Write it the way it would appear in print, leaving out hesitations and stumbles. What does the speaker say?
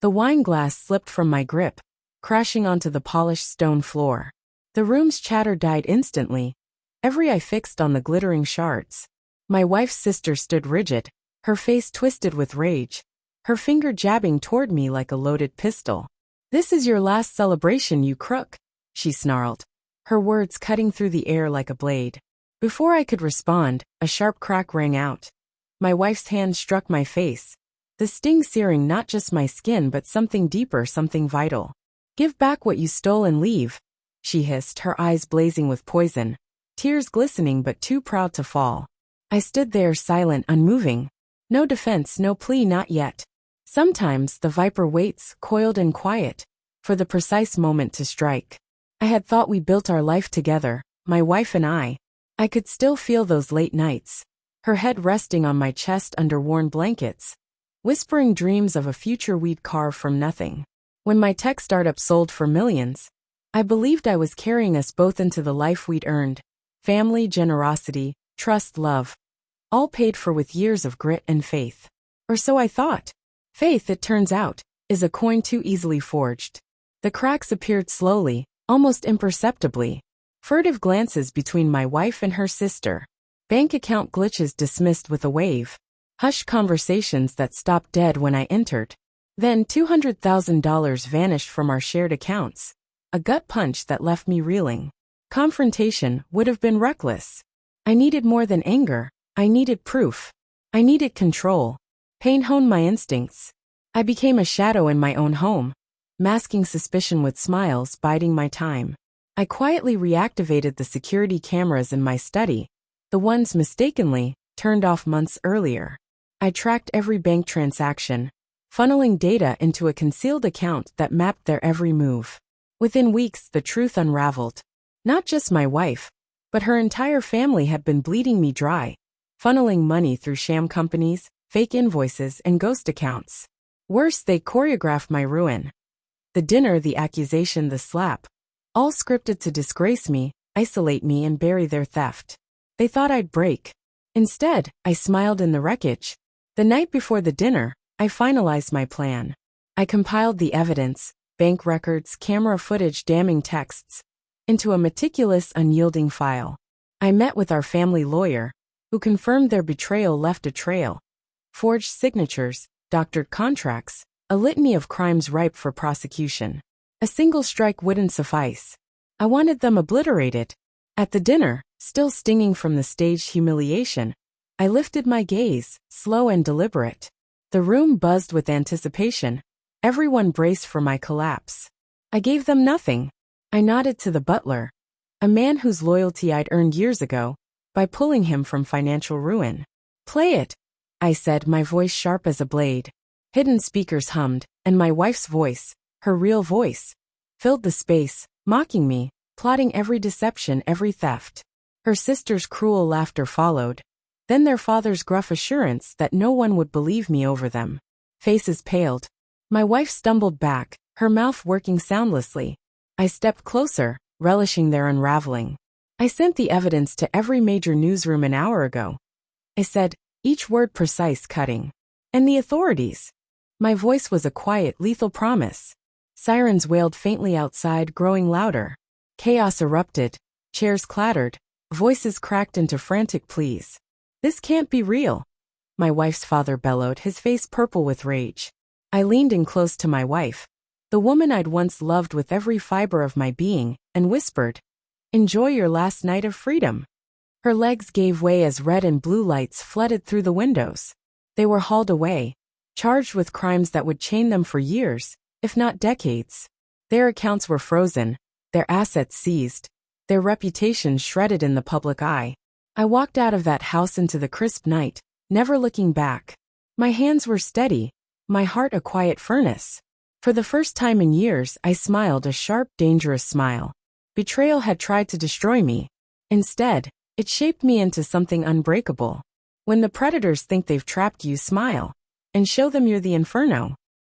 The wine glass slipped from my grip, crashing onto the polished stone floor. The room's chatter died instantly, every eye fixed on the glittering shards. My wife's sister stood rigid, her face twisted with rage, her finger jabbing toward me like a loaded pistol. "This is your last celebration, you crook," she snarled, her words cutting through the air like a blade. Before I could respond, a sharp crack rang out. My wife's hand struck my face, the sting searing not just my skin but something deeper, something vital. "Give back what you stole and leave," she hissed, her eyes blazing with poison, tears glistening but too proud to fall. I stood there silent, unmoving. No defense, no plea, not yet. Sometimes the viper waits, coiled and quiet, for the precise moment to strike. I had thought we built our life together, my wife and I. I could still feel those late nights, her head resting on my chest under worn blankets, whispering dreams of a future we'd carve from nothing. When my tech startup sold for millions, I believed I was carrying us both into the life we'd earned. Family, generosity, trust, love. All paid for with years of grit and faith. Or so I thought. Faith, it turns out, is a coin too easily forged. The cracks appeared slowly, almost imperceptibly. Furtive glances between my wife and her sister. Bank account glitches dismissed with a wave. Hushed conversations that stopped dead when I entered. Then $200,000 vanished from our shared accounts. A gut punch that left me reeling. Confrontation would have been reckless. I needed more than anger. I needed proof. I needed control. Pain honed my instincts. I became a shadow in my own home, masking suspicion with smiles, biding my time. I quietly reactivated the security cameras in my study, the ones mistakenly turned off months earlier. I tracked every bank transaction, funneling data into a concealed account that mapped their every move. Within weeks, the truth unraveled. Not just my wife, but her entire family had been bleeding me dry, funneling money through sham companies, fake invoices, and ghost accounts. Worse, they choreographed my ruin. The dinner, the accusation, the slap. All scripted to disgrace me, isolate me, and bury their theft. They thought I'd break. Instead, I smiled in the wreckage. The night before the dinner, I finalized my plan. I compiled the evidence, bank records, camera footage, damning texts, into a meticulous, unyielding file. I met with our family lawyer, who confirmed their betrayal left a trail. Forged signatures, doctored contracts, a litany of crimes ripe for prosecution. A single strike wouldn't suffice. I wanted them obliterated. At the dinner, still stinging from the staged humiliation, I lifted my gaze, slow and deliberate. The room buzzed with anticipation. Everyone braced for my collapse. I gave them nothing. I nodded to the butler, a man whose loyalty I'd earned years ago, by pulling him from financial ruin. "Play it," I said, my voice sharp as a blade. Hidden speakers hummed, and my wife's voice, her real voice, filled the space, mocking me, plotting every deception, every theft. Her sister's cruel laughter followed. Then their father's gruff assurance that no one would believe me over them. Faces paled. My wife stumbled back, her mouth working soundlessly. I stepped closer, relishing their unraveling. "I sent the evidence to every major newsroom an hour ago," I said, each word precise, cutting. "And the authorities?" My voice was a quiet, lethal promise. Sirens wailed faintly outside, growing louder. Chaos erupted. Chairs clattered. Voices cracked into frantic pleas. "This can't be real," my wife's father bellowed, his face purple with rage. I leaned in close to my wife, the woman I'd once loved with every fiber of my being, and whispered, "Enjoy your last night of freedom." Her legs gave way as red and blue lights flooded through the windows. They were hauled away, charged with crimes that would chain them for years, if not decades. Their accounts were frozen, their assets seized, their reputations shredded in the public eye. I walked out of that house into the crisp night, never looking back. My hands were steady, my heart a quiet furnace. For the first time in years, I smiled, a sharp, dangerous smile. Betrayal had tried to destroy me. Instead, it shaped me into something unbreakable. When the predators think they've trapped you, smile, and show them you're the inferno.